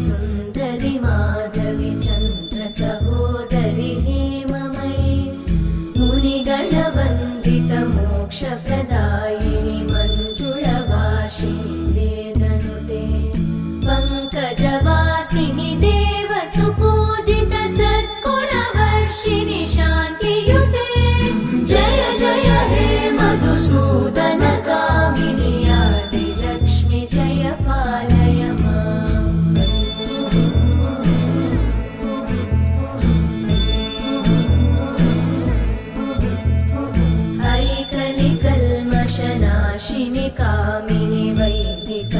सुन्दरि माधवि चन्द्र सहोदरि हेममयि मुनिगणवन्दित मोक्षप्रदायिनि मञ्जुळभाषिणि वेदनुते पङ्कजवासिनि देव सुपूजित सद्गुणवर्षिणि शान्तियुते जय जय हे मधुसूदन कामिनि आदिलक्ष्मि जय पालय माम्। ऐकलिकल्मषनाशिनि कामिनि वैदिक